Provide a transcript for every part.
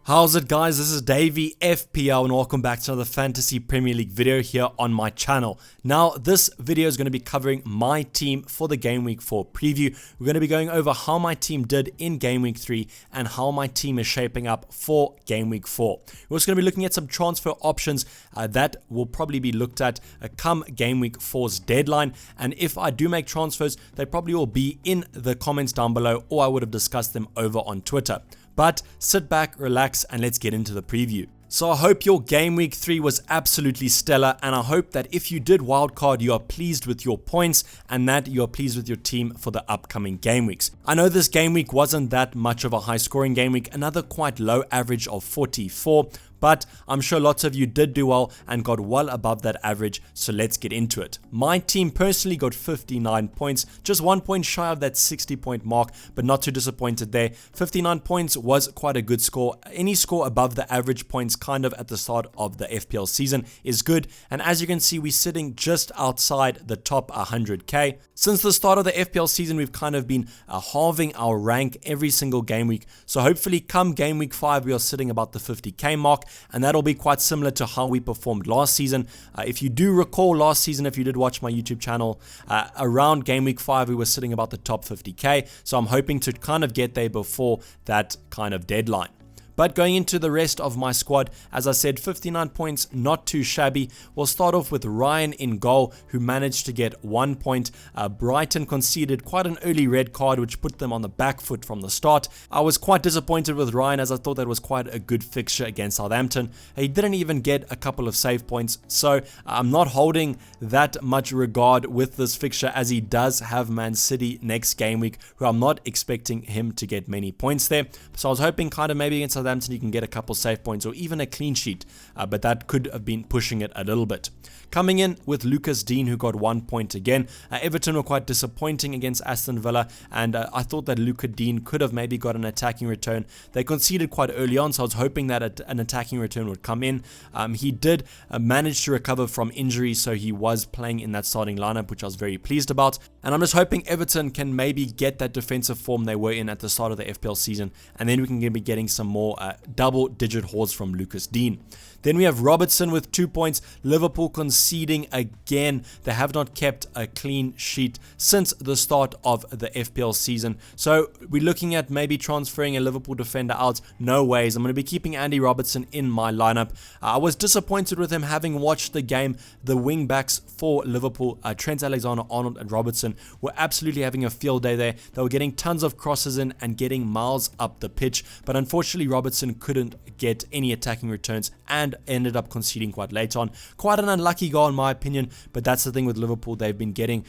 How's it, guys? This is Dayvy FPL and welcome back to another Fantasy Premier League video here on my channel. Now, this video is going to be covering my team for the Game Week 4 preview. We're going to be going over how my team did in Game Week 3 and how my team is shaping up for Game Week 4. We're also going to be looking at some transfer options that will probably be looked at come Game Week 4's deadline. And if I do make transfers, they probably will be in the comments down below, or I would have discussed them over on Twitter. But sit back, relax, and let's get into the preview. So I hope your Game Week 3 was absolutely stellar, and I hope that if you did wildcard, you are pleased with your points and that you are pleased with your team for the upcoming game weeks. I know this game week wasn't that much of a high scoring game week, another quite low average of 44, but I'm sure lots of you did do well and got well above that average, so let's get into it. My team personally got 59 points, just 1 point shy of that 60 point mark, but not too disappointed there. 59 points was quite a good score. Any score above the average points kind of at the start of the FPL season is good, and as you can see, we're sitting just outside the top 100k. Since the start of the FPL season, we've kind of been halving our rank every single game week, so hopefully come Game Week 5 we are sitting about the 50k mark, and that'll be quite similar to how we performed last season. If you do recall last season, if you did watch my YouTube channel, around Game Week 5 we were sitting about the top 50k, so I'm hoping to kind of get there before that kind of deadline. But going into the rest of my squad, as I said, 59 points, not too shabby. We'll start off with Ryan in goal, who managed to get 1 point. Brighton conceded quite an early red card, which put them on the back foot from the start. I was quite disappointed with Ryan, as I thought that was quite a good fixture against Southampton. He didn't even get a couple of save points, so I'm not holding that much regard with this fixture, as he does have Man City next game week, who I'm not expecting him to get many points there. So I was hoping kind of maybe against Southampton you can get a couple save points or even a clean sheet, but that could have been pushing it a little bit. Coming in with Lucas Dean, who got 1 point again. Everton were quite disappointing against Aston Villa, and I thought that Lucas Dean could have maybe got an attacking return. They conceded quite early on, so I was hoping that an attacking return would come in. He did manage to recover from injury, so he was playing in that starting lineup, which I was very pleased about. And I'm just hoping Everton can maybe get that defensive form they were in at the start of the FPL season, and then we can be getting some more double-digit hauls from Lucas Dean. Then we have Robertson with 2 points. Liverpool conceding again. They have not kept a clean sheet since the start of the FPL season. So we're looking at maybe transferring a Liverpool defender out. No ways. I'm going to be keeping Andy Robertson in my lineup. I was disappointed with him having watched the game. The wing backs for Liverpool, Trent Alexander-Arnold and Robertson, were absolutely having a field day there. They were getting tons of crosses in and getting miles up the pitch. But unfortunately, Robertson couldn't get any attacking returns and ended up conceding quite late on. Quite an unlucky goal in my opinion, but that's the thing with Liverpool. They've been getting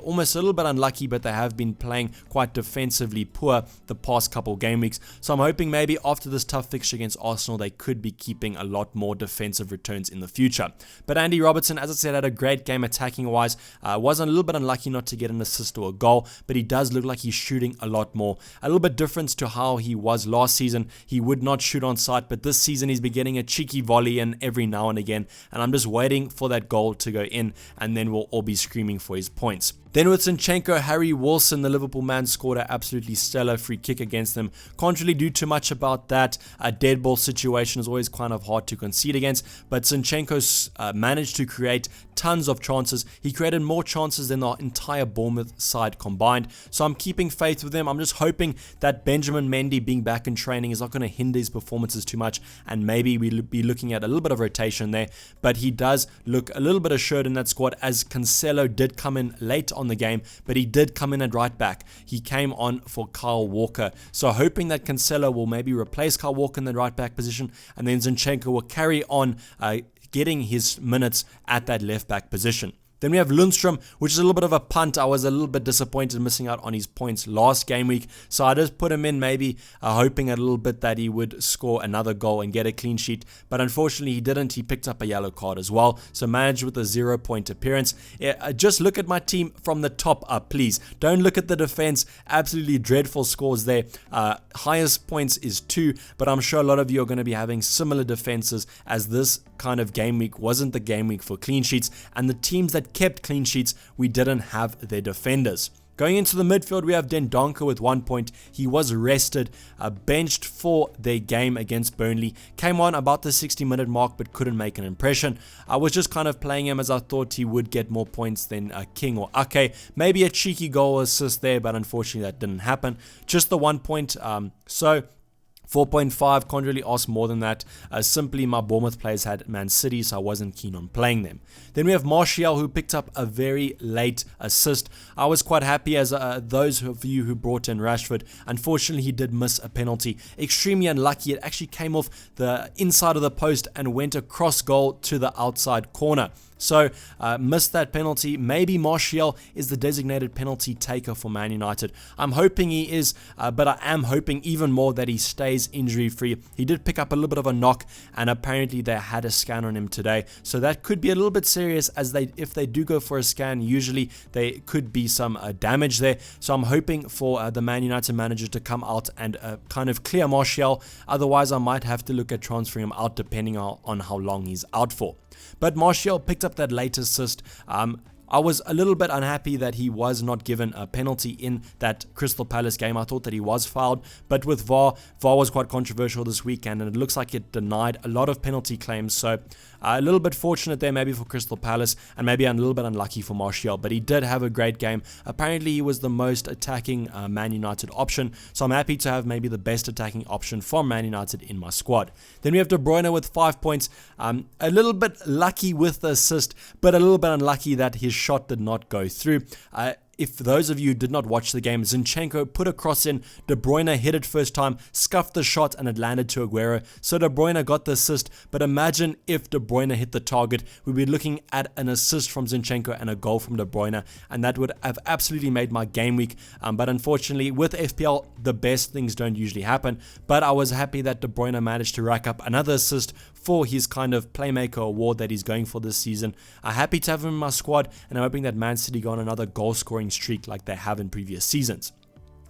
almost a little bit unlucky, but they have been playing quite defensively poor the past couple game weeks. So I'm hoping maybe after this tough fixture against Arsenal, they could be keeping a lot more defensive returns in the future. But Andy Robertson, as I said, had a great game attacking wise. Was a little bit unlucky not to get an assist or a goal, but he does look like he's shooting a lot more. A little bit different to how he was last season. He would not shoot on sight, but this season he's been getting a cheeky volley in every now and again, and I'm just waiting for that goal to go in, and then we'll all be screaming for his points. Then with Zinchenko, Harry Wilson, the Liverpool man, scored an absolutely stellar free kick against them. Can't really do too much about that. A dead ball situation is always kind of hard to concede against, but Zinchenko managed to create tons of chances. He created more chances than the entire Bournemouth side combined, so I'm keeping faith with him. I'm just hoping that Benjamin Mendy being back in training is not going to hinder his performances too much, and maybe we'll be looking at a little bit of rotation there, but he does look a little bit assured in that squad, as Cancelo did come in late on the game, but he did come in at right back. He came on for Kyle Walker, so hoping that Cancelo will maybe replace Kyle Walker in the right back position, and then Zinchenko will carry on getting his minutes at that left back position. Then we have Lundstrom, which is a little bit of a punt. I was a little bit disappointed missing out on his points last game week, so I just put him in maybe hoping a little bit that he would score another goal and get a clean sheet, but unfortunately he didn't. He picked up a yellow card as well, so managed with a 0 point appearance. Just look at my team from the top up, please. Don't look at the defense. Absolutely dreadful scores there. Highest points is 2, but I'm sure a lot of you are going to be having similar defenses, as this kind of game week wasn't the game week for clean sheets, and the teams that kept clean sheets, we didn't have their defenders. Going into the midfield, we have Dendoncker with 1 point. He was rested, benched for their game against Burnley. Came on about the 60-minute mark but couldn't make an impression. I was just kind of playing him as I thought he would get more points than King or Ake. Maybe a cheeky goal assist there, but unfortunately that didn't happen. Just the 1 point. So 4.5, can't really ask more than that. Simply my Bournemouth players had Man City, so I wasn't keen on playing them. Then we have Martial, who picked up a very late assist. I was quite happy as those of you who brought in Rashford. Unfortunately, he did miss a penalty. Extremely unlucky. It actually came off the inside of the post and went across goal to the outside corner. So, missed that penalty. Maybe Martial is the designated penalty taker for Man United. I'm hoping he is, but I am hoping even more that he stays injury-free. He did pick up a little bit of a knock, and apparently they had a scan on him today. So that could be a little bit serious, as if they do go for a scan, usually there could be some damage there. So I'm hoping for the Man United manager to come out and kind of clear Martial. Otherwise, I might have to look at transferring him out depending on how long he's out for. But Martial picked up that late assist. I was a little bit unhappy that he was not given a penalty in that Crystal Palace game. I thought that he was fouled, but with VAR was quite controversial this weekend, and it looks like it denied a lot of penalty claims. So a little bit fortunate there maybe for Crystal Palace, and maybe a little bit unlucky for Martial, but he did have a great game. Apparently he was the most attacking Man United option, so I'm happy to have maybe the best attacking option from Man United in my squad. Then we have De Bruyne with 5 points. A little bit lucky with the assist, but a little bit unlucky that his shot did not go through. If those of you did not watch the game, Zinchenko put a cross in, De Bruyne hit it first time, scuffed the shot, and it landed to Aguero. So De Bruyne got the assist, but imagine if De Bruyne hit the target, we'd be looking at an assist from Zinchenko and a goal from De Bruyne, and that would have absolutely made my game week. But unfortunately, with FPL, the best things don't usually happen, but I was happy that De Bruyne managed to rack up another assist for his kind of playmaker award that he's going for this season. I'm happy to have him in my squad, and I'm hoping that Man City go on another goal-scoring streak like they have in previous seasons.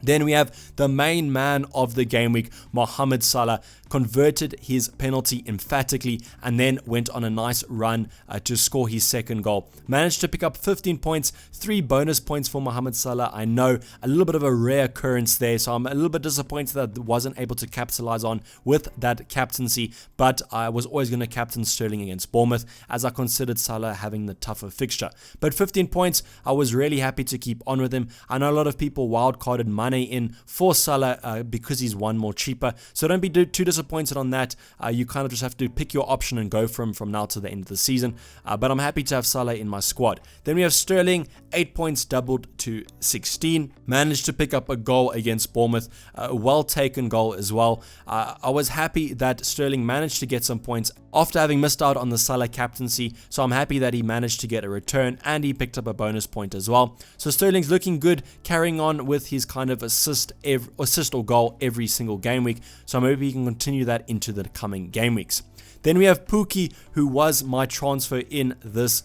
Then we have the main man of the game week, Mohamed Salah, converted his penalty emphatically and then went on a nice run to score his second goal. Managed to pick up 15 points, 3 bonus points for Mohamed Salah. I know a little bit of a rare occurrence there, so I'm a little bit disappointed that I wasn't able to capitalize on with that captaincy, but I was always going to captain Sterling against Bournemouth as I considered Salah having the tougher fixture. But 15 points, I was really happy to keep on with him. I know a lot of people wildcarded Mane in for Salah because he's one more cheaper, so don't be too disappointed on that. You kind of just have to pick your option and go from now to the end of the season, but I'm happy to have Salah in my squad. Then we have Sterling, 8 points doubled to 16, managed to pick up a goal against Bournemouth, a well taken goal as well. I was happy that Sterling managed to get some points after having missed out on the Salah captaincy, so I'm happy that he managed to get a return and he picked up a bonus point as well. So Sterling's looking good, carrying on with his kind of assist or goal every single game week, so I'm hoping he can continue that into the coming game weeks. Then we have Pukki, who was my transfer in this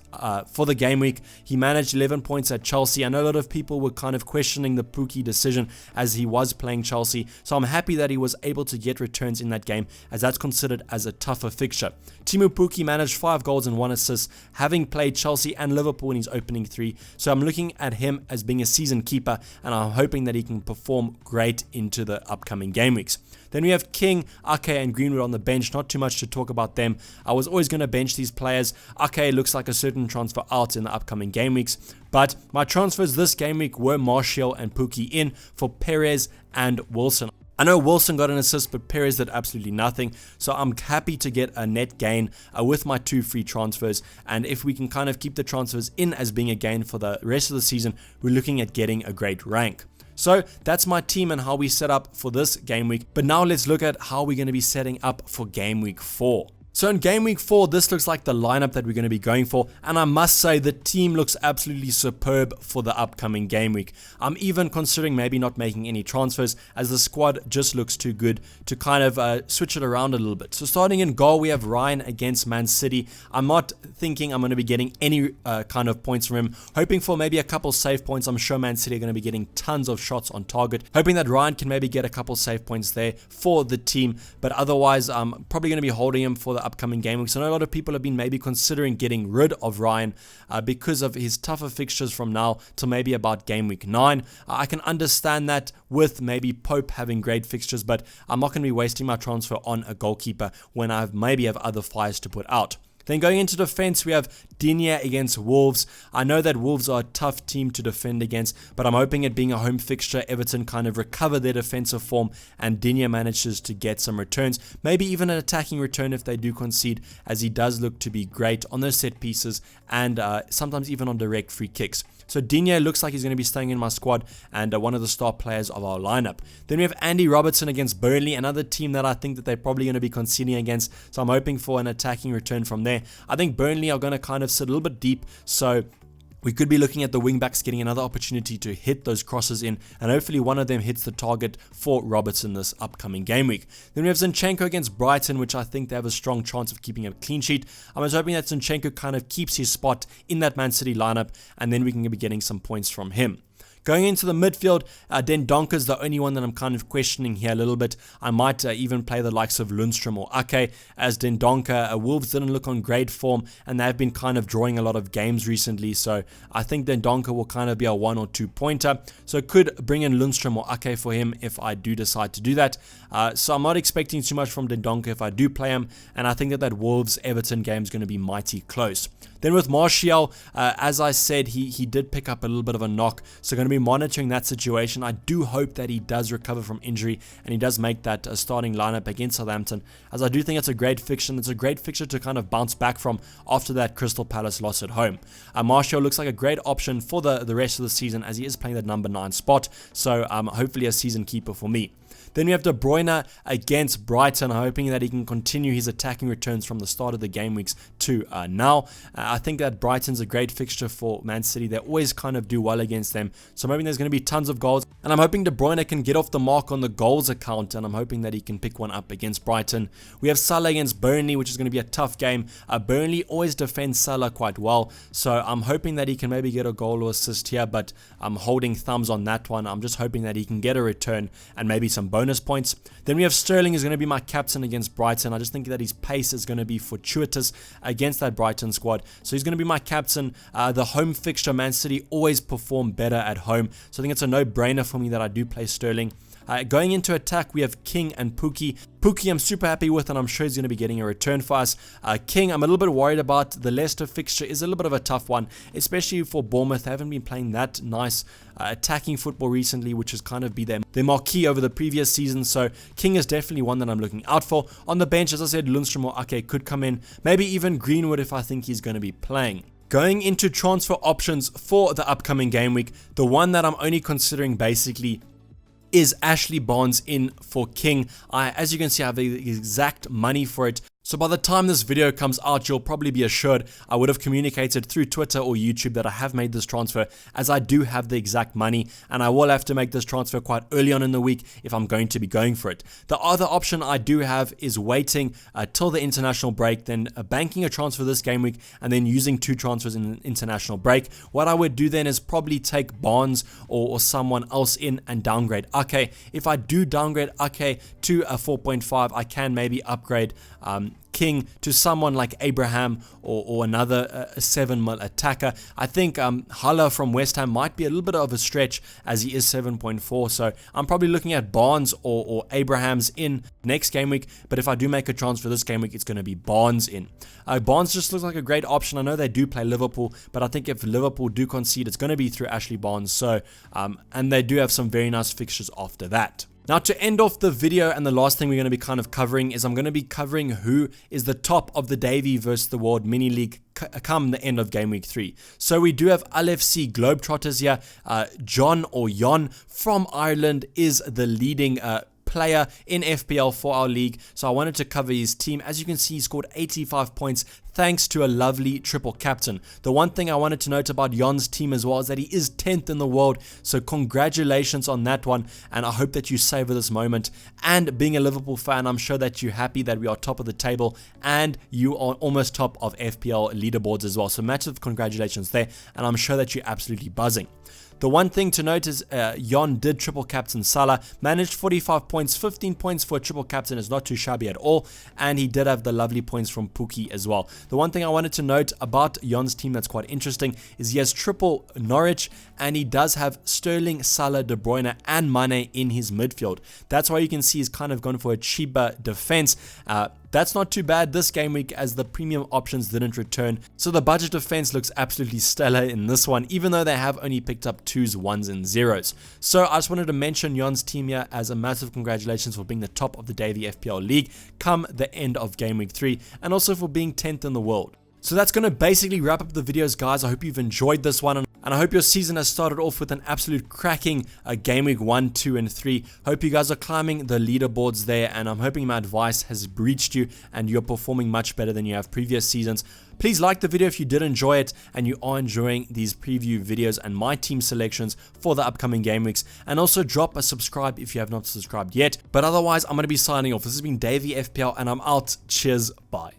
for the game week. He managed 11 points at Chelsea. I know a lot of people were kind of questioning the Pukki decision as he was playing Chelsea, so I'm happy that he was able to get returns in that game, as that's considered as a tougher fixture. Teemu Pukki managed 5 goals and 1 assist, having played Chelsea and Liverpool in his opening 3, so I'm looking at him as being a season keeper, and I'm hoping that he can perform great into the upcoming game weeks. Then we have King, Ake, and Greenwood on the bench. Not too much to talk about them. I was always going to bench these players. Ake looks like a certain transfer out in the upcoming game weeks. But my transfers this game week were Martial and Pukki in for Perez and Wilson. I know Wilson got an assist, but Perez did absolutely nothing. So I'm happy to get a net gain with my 2 free transfers. And if we can kind of keep the transfers in as being a gain for the rest of the season, we're looking at getting a great rank. So that's my team and how we set up for this game week. But now let's look at how we're going to be setting up for game week 4. So in game week 4, this looks like the lineup that we're going to be going for, and I must say the team looks absolutely superb for the upcoming game week. I'm even considering maybe not making any transfers, as the squad just looks too good to kind of switch it around a little bit. So starting in goal, we have Ryan against Man City. I'm not thinking I'm going to be getting any kind of points from him, hoping for maybe a couple save points. I'm sure Man City are going to be getting tons of shots on target, hoping that Ryan can maybe get a couple save points there for the team, but otherwise I'm probably going to be holding him for the upcoming game weeks. I know a lot of people have been maybe considering getting rid of Ryan because of his tougher fixtures from now to maybe about game week 9. I can understand that with maybe Pope having great fixtures, but I'm not going to be wasting my transfer on a goalkeeper when I maybe have other fires to put out. Then going into defense, we have Digne against Wolves. I know that Wolves are a tough team to defend against, but I'm hoping it being a home fixture, Everton kind of recover their defensive form and Digne manages to get some returns. Maybe even an attacking return if they do concede, as he does look to be great on those set pieces and sometimes even on direct free kicks. So Digne looks like he's going to be staying in my squad and one of the star players of our lineup. Then we have Andy Robertson against Burnley, another team that I think that they're probably going to be conceding against. So I'm hoping for an attacking return from there. I think Burnley are going to kind of sit a little bit deep, so we could be looking at the wingbacks getting another opportunity to hit those crosses in, and hopefully one of them hits the target for Robertson this upcoming game week. Then we have Zinchenko against Brighton, which I think they have a strong chance of keeping a clean sheet. I'm just hoping that Zinchenko kind of keeps his spot in that Man City lineup, and then we can be getting some points from him. Going into the midfield, Dendoncker is the only one that I'm kind of questioning here a little bit. I might even play the likes of Lundstrom or Ake, as Dendoncker. Wolves didn't look on great form, and they've been kind of drawing a lot of games recently, so I think Dendoncker will kind of be a 1 or 2 pointer. So could bring in Lundstrom or Ake for him if I do decide to do that. So I'm not expecting too much from Dendoncker if I do play him, and I think that Wolves-Everton game is going to be mighty close. Then with Martial, as I said, he did pick up a little bit of a knock, so going to be monitoring that situation. I do hope that he does recover from injury and he does make that starting lineup against Southampton, as I do think it's a great fixture. It's a great fixture to kind of bounce back from after that Crystal Palace loss at home. Martial looks like a great option for the rest of the season, as he is playing that number 9 spot, so hopefully a season keeper for me. Then we have De Bruyne against Brighton, hoping that he can continue his attacking returns from the start of the game weeks to now. I think that Brighton's a great fixture for Man City. They always kind of do well against them. So I'm hoping there's going to be tons of goals. And I'm hoping De Bruyne can get off the mark on the goals account. And I'm hoping that he can pick one up against Brighton. We have Salah against Burnley, which is going to be a tough game. Burnley always defends Salah quite well. So I'm hoping that he can maybe get a goal or assist here. But I'm holding thumbs on that one. I'm just hoping that he can get a return and maybe some bonus points. Then we have Sterling is going to be my captain against Brighton. I just think that his pace is going to be fortuitous against that Brighton squad. So he's going to be my captain. The home fixture, Man City always perform better at home. So I think it's a no-brainer for me that I do play Sterling. Going into attack, we have King and Pukki. Pukki I'm super happy with, and I'm sure he's going to be getting a return for us. King, I'm a little bit worried about. The Leicester fixture is a little bit of a tough one, especially for Bournemouth. They haven't been playing that nice attacking football recently, which has kind of been their marquee over the previous season. So King is definitely one that I'm looking out for. On the bench, as I said, Lundstrom or Ake could come in. Maybe even Greenwood if I think he's going to be playing. Going into transfer options for the upcoming game week, the one that I'm only considering basically is Ashley Barnes in for King. As you can see, I have the exact money for it. So by the time this video comes out, you'll probably be assured I would have communicated through Twitter or YouTube that I have made this transfer, as I do have the exact money, and I will have to make this transfer quite early on in the week if I'm going to be going for it. The other option I do have is waiting till the international break, then banking a transfer this game week, and then using 2 transfers in an international break. What I would do then is probably take Barnes or someone else in and downgrade Ake. If I do downgrade Ake to a 4.5, I can maybe upgrade King to someone like Abraham or another 7 mil attacker. I think Haller from West Ham might be a little bit of a stretch, as he is 7.4. So I'm probably looking at Barnes or Abraham's in next game week. But if I do make a transfer this game week, it's going to be Barnes in. Barnes just looks like a great option. I know they do play Liverpool, but I think if Liverpool do concede, it's going to be through Ashley Barnes. So and they do have some very nice fixtures after that. Now, to end off the video, and the last thing we're going to be kind of covering is I'm going to be covering who is the top of the Dayvy versus the World Mini League come the end of game week 3. So we do have LFC Globetrotters here. John or Jon from Ireland is the leading player in FPL for our league, so I wanted to cover his team. As you can see, he scored 85 points thanks to a lovely triple captain. The one thing I wanted to note about Jon's team as well is that he is 10th in the world, so congratulations on that one, and I hope that you savor this moment. And being a Liverpool fan, I'm sure that you're happy that we are top of the table and you are almost top of FPL leaderboards as well, so massive congratulations there, and I'm sure that you're absolutely buzzing. The one thing to note is Jon did triple captain Salah, managed 45 points, 15 points for a triple captain is not too shabby at all, and he did have the lovely points from Pukki as well. The one thing I wanted to note about Jon's team that's quite interesting is he has triple Norwich, and he does have Sterling, Salah, De Bruyne, and Mane in his midfield. That's why you can see he's kind of gone for a cheaper defense. That's not too bad this game week as the premium options didn't return. So the budget defense looks absolutely stellar in this one, even though they have only picked up 2s, 1s, and 0s. So I just wanted to mention Jon's team here as a massive congratulations for being the top of the Dayvy FPL League come the end of game week 3, and also for being 10th in the world. So that's going to basically wrap up the videos, guys. I hope you've enjoyed this one, and I hope your season has started off with an absolute cracking game week 1, 2, and 3. Hope you guys are climbing the leaderboards there, and I'm hoping my advice has reached you and you're performing much better than you have previous seasons. Please like the video if you did enjoy it and you are enjoying these preview videos and my team selections for the upcoming game weeks, and also drop a subscribe if you have not subscribed yet. But otherwise, I'm going to be signing off. This has been Dayvy FPL, and I'm out. Cheers, bye.